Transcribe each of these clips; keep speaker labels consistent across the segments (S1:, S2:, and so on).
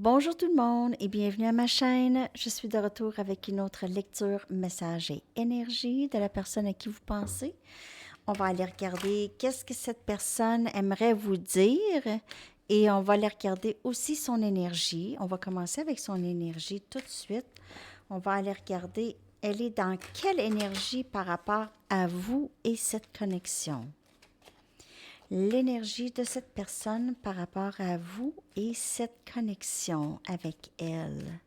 S1: Bonjour tout le monde et bienvenue à ma chaîne. Je suis de retour avec une autre lecture, message et énergie de la personne à qui vous pensez. On va aller regarder qu'est-ce que cette personne aimerait vous dire et on va aller regarder aussi son énergie. On va commencer avec son énergie tout de suite. On va aller regarder, elle est dans quelle énergie par rapport à vous et cette connexion. L'énergie de cette personne par rapport à vous et cette connexion avec elle.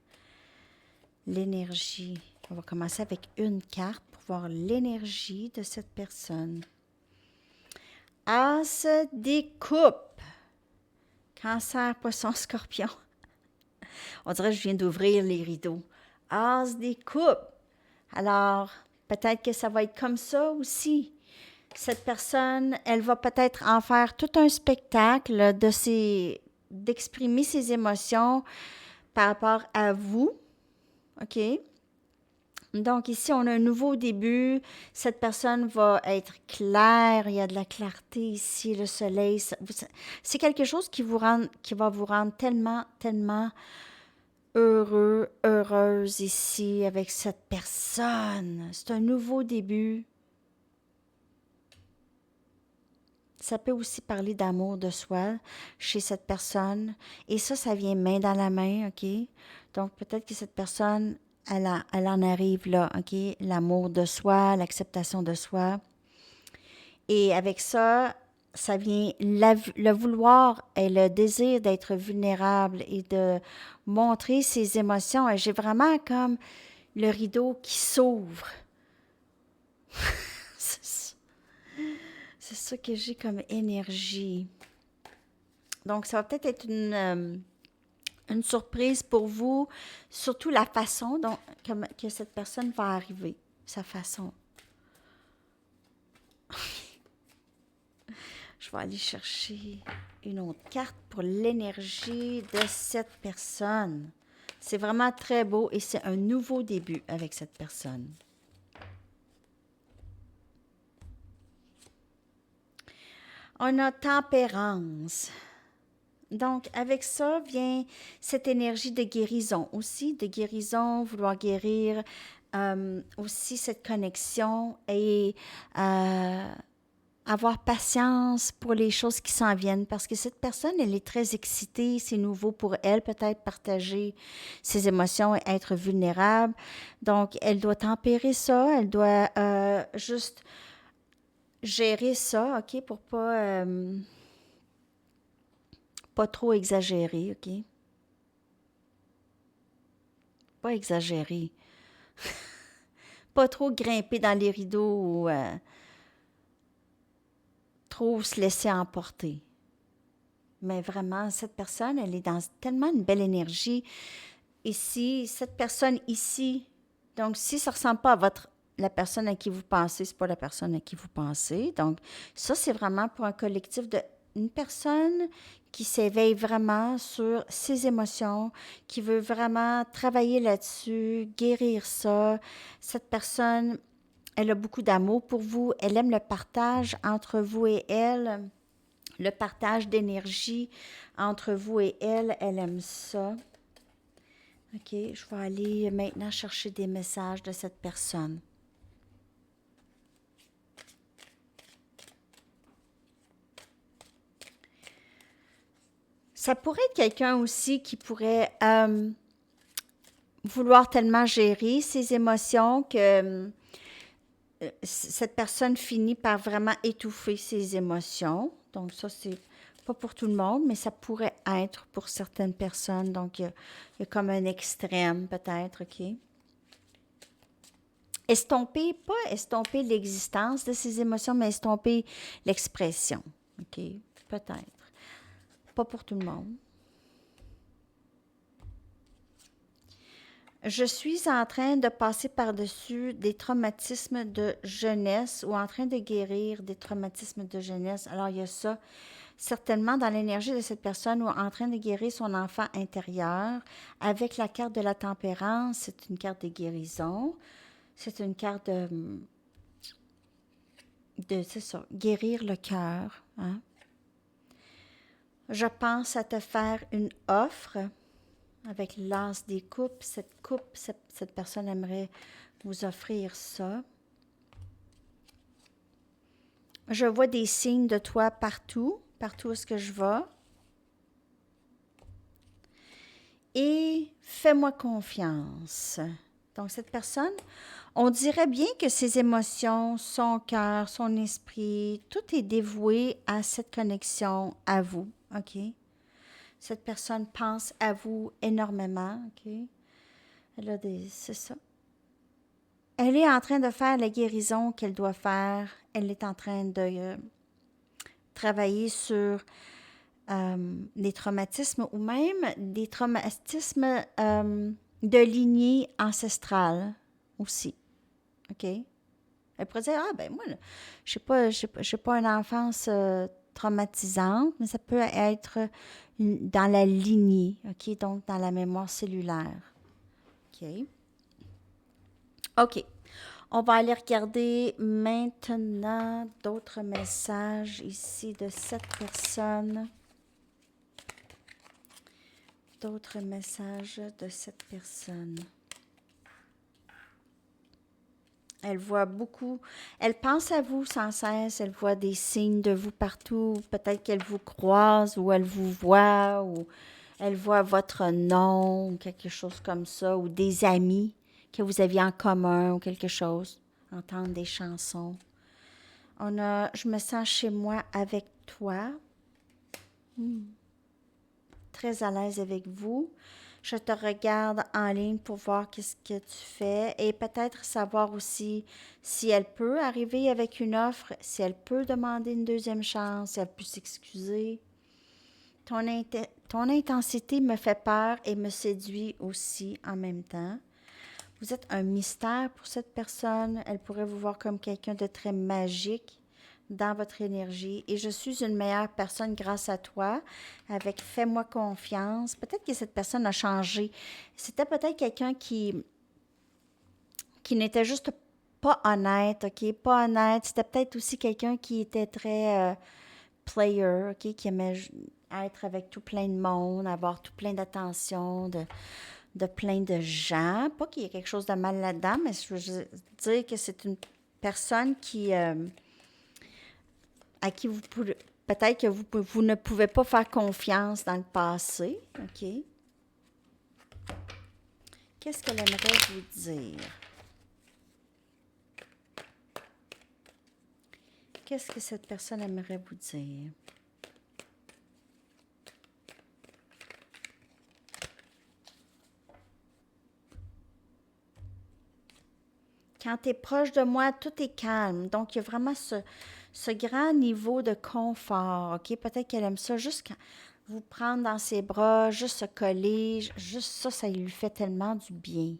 S1: L'énergie. On va commencer avec une carte pour voir l'énergie de cette personne. As des coupes. Cancer, poisson, scorpion. On dirait que je viens d'ouvrir les rideaux. As des coupes. Alors, peut-être que ça va être comme ça aussi. Cette personne, elle va peut-être en faire tout un spectacle d'exprimer ses émotions par rapport à vous. OK? Donc ici, on a un nouveau début. Cette personne va être claire. Il y a de la clarté ici, le soleil. C'est quelque chose qui va vous rendre tellement, tellement heureux, heureuse ici avec cette personne. C'est un nouveau début. Ça peut aussi parler d'amour de soi chez cette personne. Et ça vient main dans la main, OK? Donc, peut-être que cette personne, elle en arrive là, OK? L'amour de soi, l'acceptation de soi. Et avec ça, ça vient le vouloir et le désir d'être vulnérable et de montrer ses émotions. Et j'ai vraiment comme le rideau qui s'ouvre. C'est ça que j'ai comme énergie. Donc, ça va peut-être être une surprise pour vous, surtout la façon dont que cette personne va arriver, sa façon. Je vais aller chercher une autre carte pour l'énergie de cette personne. C'est vraiment très beau et c'est un nouveau début avec cette personne. On a tempérance. Donc, avec ça vient cette énergie de guérison aussi, de guérison, vouloir guérir, aussi cette connexion et avoir patience pour les choses qui s'en viennent parce que cette personne, elle est très excitée, c'est nouveau pour elle, peut-être partager ses émotions et être vulnérable. Donc, elle doit tempérer ça, elle doit juste gérer ça, OK, pour pas trop exagérer, OK? Pas exagérer. Pas trop grimper dans les rideaux ou trop se laisser emporter. Mais vraiment, cette personne, elle est dans tellement une belle énergie. Ici, cette personne ici, donc si ça ne ressemble pas à la personne à qui vous pensez, c'est pas la personne à qui vous pensez. Donc, ça, c'est vraiment pour un collectif de une personne qui s'éveille vraiment sur ses émotions, qui veut vraiment travailler là-dessus, guérir ça. Cette personne, elle a beaucoup d'amour pour vous. Elle aime le partage entre vous et elle, le partage d'énergie entre vous et elle. Elle aime ça. OK, je vais aller maintenant chercher des messages de cette personne. Ça pourrait être quelqu'un aussi qui pourrait vouloir tellement gérer ses émotions que cette personne finit par vraiment étouffer ses émotions. Donc ça, c'est pas pour tout le monde, mais ça pourrait être pour certaines personnes. Donc, il y a comme un extrême peut-être, OK? Estomper, pas estomper l'existence de ses émotions, mais estomper l'expression, OK? Peut-être. Pas pour tout le monde. Je suis en train de passer par-dessus des traumatismes de jeunesse ou en train de guérir des traumatismes de jeunesse. Alors, il y a ça certainement dans l'énergie de cette personne ou en train de guérir son enfant intérieur. Avec la carte de la tempérance, c'est une carte de guérison. C'est une carte c'est ça, guérir le cœur. Hein? Je pense à te faire une offre. Avec l'as des coupes, cette personne aimerait vous offrir ça. Je vois des signes de toi partout où est-ce que je vais. Et fais-moi confiance. Donc, cette personne, on dirait bien que ses émotions, son cœur, son esprit, tout est dévoué à cette connexion à vous, OK? Cette personne pense à vous énormément, OK? C'est ça. Elle est en train de faire la guérison qu'elle doit faire. Elle est en train de travailler sur des traumatismes ou même des traumatismes de lignée ancestrale aussi. OK? Elle pourrait dire, ah ben moi, je n'ai pas une enfance traumatisante, mais ça peut être dans la lignée, OK? Donc, dans la mémoire cellulaire. OK? OK. On va aller regarder maintenant d'autres messages ici de cette personne. D'autres messages de cette personne. Elle voit beaucoup, elle pense à vous sans cesse, elle voit des signes de vous partout, peut-être qu'elle vous croise ou elle vous voit ou elle voit votre nom ou quelque chose comme ça ou des amis que vous aviez en commun ou quelque chose, entendre des chansons. Je me sens chez moi avec toi, très à l'aise avec vous. Je te regarde en ligne pour voir qu'est-ce que tu fais et peut-être savoir aussi si elle peut arriver avec une offre, si elle peut demander une deuxième chance, si elle peut s'excuser. Ton intensité me fait peur et me séduit aussi en même temps. Vous êtes un mystère pour cette personne. Elle pourrait vous voir comme quelqu'un de très magique dans votre énergie et je suis une meilleure personne grâce à toi avec fais-moi confiance. Peut-être que cette personne a changé. C'était peut-être quelqu'un qui n'était juste pas honnête, OK? Pas honnête. C'était peut-être aussi quelqu'un qui était très player, OK? Qui aimait être avec tout plein de monde, avoir tout plein d'attention, de plein de gens. Pas qu'il y ait quelque chose de mal là-dedans, mais je veux dire que c'est une personne à qui vous pouvez, peut-être que vous ne pouvez pas faire confiance dans le passé. OK? Qu'est-ce qu'elle aimerait vous dire? Qu'est-ce que cette personne aimerait vous dire? Quand tu es proche de moi, tout est calme. Donc, il y a vraiment ce grand niveau de confort. OK? Peut-être qu'elle aime ça juste quand vous prendre dans ses bras, juste se coller. Juste ça, ça lui fait tellement du bien.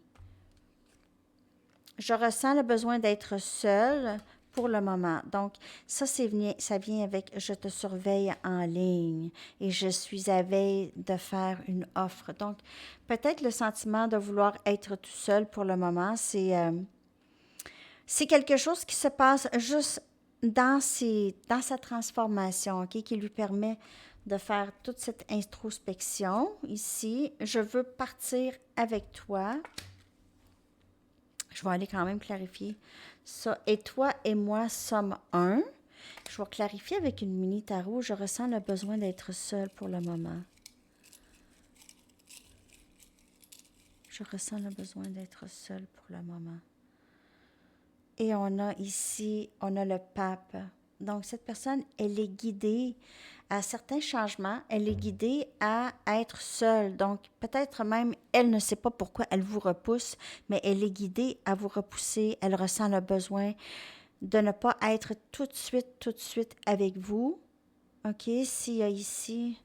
S1: Je ressens le besoin d'être seule pour le moment. Donc, ça vient avec je te surveille en ligne et je suis à veille de faire une offre. Donc, peut-être le sentiment de vouloir être tout seul pour le moment, c'est quelque chose qui se passe juste dans sa transformation, OK, qui lui permet de faire toute cette introspection ici. Je veux partir avec toi. Je vais aller quand même clarifier ça. Et toi et moi sommes un. Je vais clarifier avec une mini tarot. Je ressens le besoin d'être seule pour le moment. Je ressens le besoin d'être seule pour le moment. Et on a ici, on a le pape. Donc, cette personne, elle est guidée à certains changements. Elle est guidée à être seule. Donc, peut-être même, elle ne sait pas pourquoi elle vous repousse, mais elle est guidée à vous repousser. Elle ressent le besoin de ne pas être tout de suite avec vous. OK, s'il y a ici...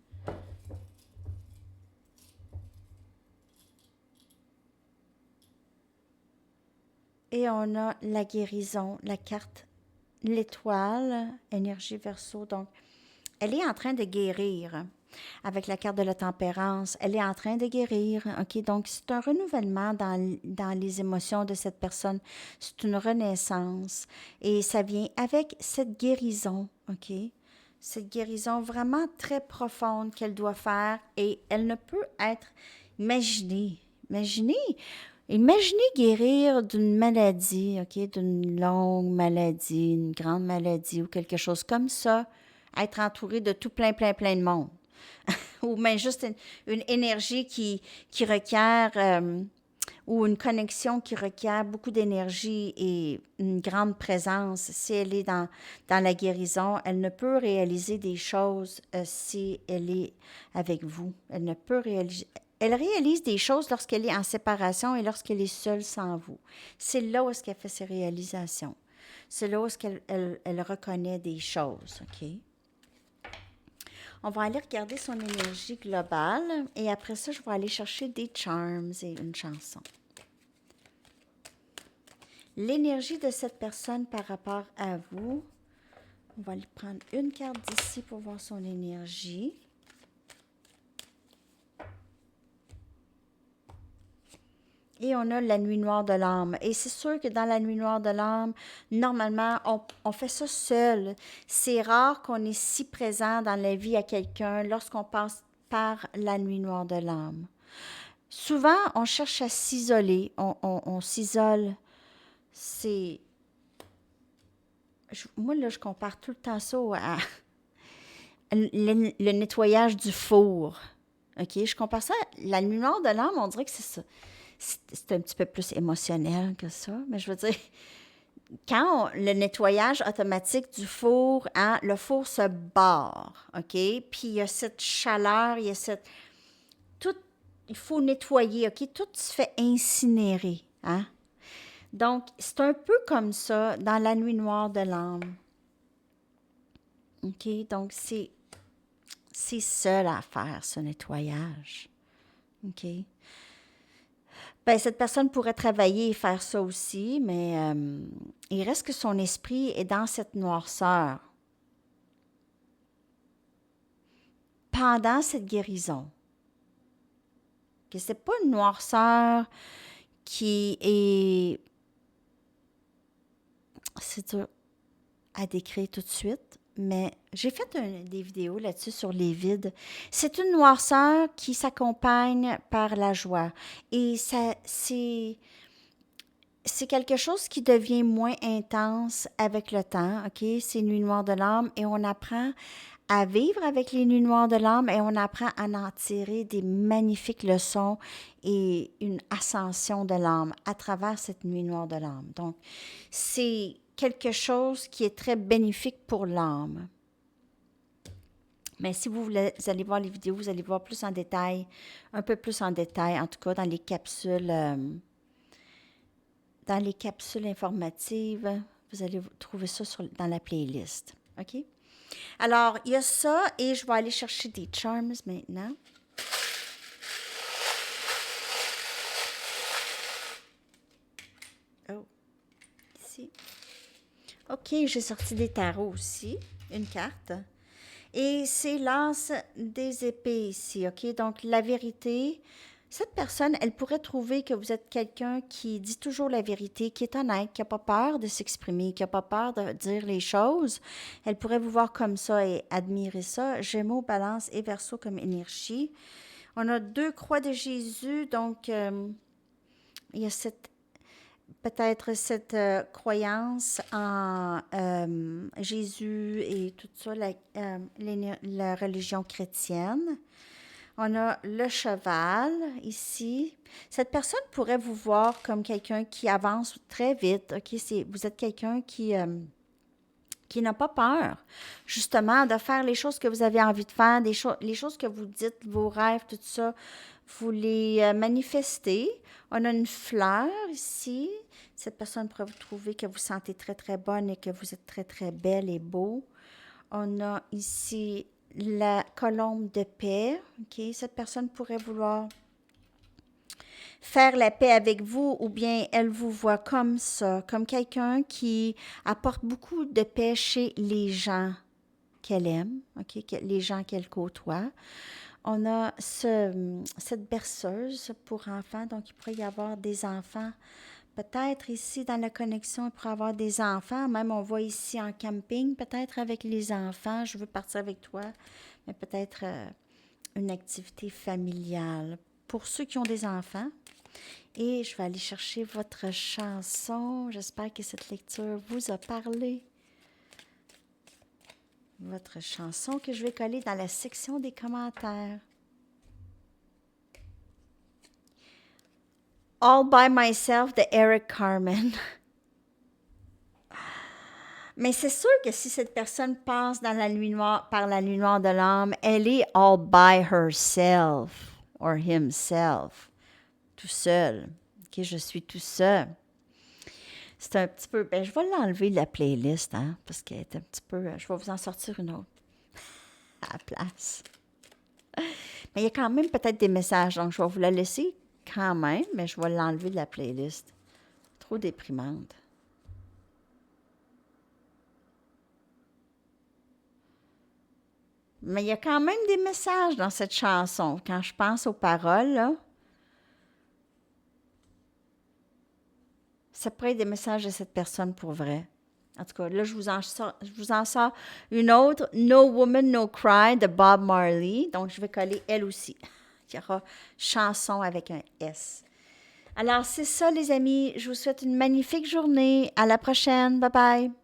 S1: Et on a la guérison, la carte, l'étoile, énergie verso. Donc, elle est en train de guérir avec la carte de la tempérance. Elle est en train de guérir. OK? Donc, c'est un renouvellement dans les émotions de cette personne. C'est une renaissance. Et ça vient avec cette guérison. OK? Cette guérison vraiment très profonde qu'elle doit faire. Et elle ne peut être Imaginez, imaginez guérir d'une maladie, OK, d'une longue maladie, une grande maladie ou quelque chose comme ça, être entouré de tout plein de monde. Ou même juste une énergie qui requiert, ou une connexion qui requiert beaucoup d'énergie et une grande présence. Si elle est dans la guérison, elle ne peut réaliser des choses si elle est avec vous. Elle ne peut réaliser. Elle réalise des choses lorsqu'elle est en séparation et lorsqu'elle est seule sans vous. C'est là où est-ce qu'elle fait ses réalisations. C'est là où est-ce qu'elle elle reconnaît des choses, OK? On va aller regarder son énergie globale et après ça, je vais aller chercher des charms et une chanson. L'énergie de cette personne par rapport à vous. On va aller prendre une carte d'ici pour voir son énergie. Et on a la nuit noire de l'âme. Et c'est sûr que dans la nuit noire de l'âme, normalement, on fait ça seul. C'est rare qu'on est si présent dans la vie à quelqu'un lorsqu'on passe par la nuit noire de l'âme. Souvent, on cherche à s'isoler. On s'isole. C'est... Moi, là, je compare tout le temps ça à le nettoyage du four. OK? Je compare ça à la nuit noire de l'âme, on dirait que c'est ça. C'est un petit peu plus émotionnel que ça, mais je veux dire, le nettoyage automatique du four, hein, le four se barre, OK? Puis il y a cette chaleur, il y a cette... Tout, il faut nettoyer, OK? Tout se fait incinérer, hein? Donc, c'est un peu comme ça dans la nuit noire de l'âme. OK? Donc, c'est seul à faire, ce nettoyage. OK? Ben, cette personne pourrait travailler et faire ça aussi, mais il reste que son esprit est dans cette noirceur pendant cette guérison. Que c'est pas une noirceur qui est... C'est dur à décrire tout de suite, mais j'ai fait des vidéos là-dessus sur les vides. C'est une noirceur qui s'accompagne par la joie. Et ça, c'est quelque chose qui devient moins intense avec le temps, OK? C'est Nuit noire de l'âme et on apprend à vivre avec les nuits noires de l'âme et on apprend à en tirer des magnifiques leçons et une ascension de l'âme à travers cette nuit noire de l'âme. Donc, c'est quelque chose qui est très bénéfique pour l'âme. Mais si vous allez voir les vidéos, vous allez voir plus en détail, un peu plus en détail, en tout cas dans les capsules informatives. Vous allez trouver ça dans la playlist. OK? Alors, il y a ça et je vais aller chercher des charms maintenant. Oh, ici. OK, j'ai sorti des tarots aussi, une carte. Et c'est l'as des épées ici, OK? Donc, la vérité, cette personne, elle pourrait trouver que vous êtes quelqu'un qui dit toujours la vérité, qui est honnête, qui n'a pas peur de s'exprimer, qui n'a pas peur de dire les choses. Elle pourrait vous voir comme ça et admirer ça. Gémeaux, Balance et Verseau comme énergie. On a 2 croix de Jésus, donc il y a peut-être cette croyance en Jésus et tout ça, la religion chrétienne. On a le cheval ici. Cette personne pourrait vous voir comme quelqu'un qui avance très vite. OK? Vous êtes quelqu'un qui n'a pas peur, justement, de faire les choses que vous avez envie de faire, les choses que vous dites, vos rêves, tout ça, vous les manifestez. On a une fleur ici. Cette personne pourrait vous trouver que vous sentez très, très bonne et que vous êtes très, très belle et beau. On a ici la colombe de paix. OK? Cette personne pourrait vouloir faire la paix avec vous ou bien elle vous voit comme ça, comme quelqu'un qui apporte beaucoup de paix chez les gens qu'elle aime, OK? Les gens qu'elle côtoie. On a cette berceuse pour enfants, donc il pourrait y avoir des enfants. Peut-être ici, dans la connexion, il pourrait y avoir des enfants. Même on voit ici en camping, peut-être avec les enfants. Je veux partir avec toi, mais peut-être une activité familiale. pour ceux qui ont des enfants. Et je vais aller chercher votre chanson. J'espère que cette lecture vous a parlé. Votre chanson que je vais coller dans la section des commentaires. All by Myself de Eric Carmen. Mais c'est sûr que si cette personne passe dans la nuit noire, par la nuit noire de l'âme, elle est all by herself or himself, tout seul. OK, je suis tout seul. C'est un petit peu... je vais l'enlever de la playlist, hein, parce qu'elle est un petit peu... je vais vous en sortir une autre à la place. Mais il y a quand même peut-être des messages, donc je vais vous la laisser quand même, mais je vais l'enlever de la playlist. Trop déprimante. Mais il y a quand même des messages dans cette chanson. Quand je pense aux paroles, là, ça pourrait être des messages de cette personne pour vrai. En tout cas, là, je vous en sors une autre, No Woman, No Cry de Bob Marley. Donc, je vais coller elle aussi. Il y aura chanson avec un S. Alors, c'est ça, les amis. Je vous souhaite une magnifique journée. À la prochaine. Bye bye.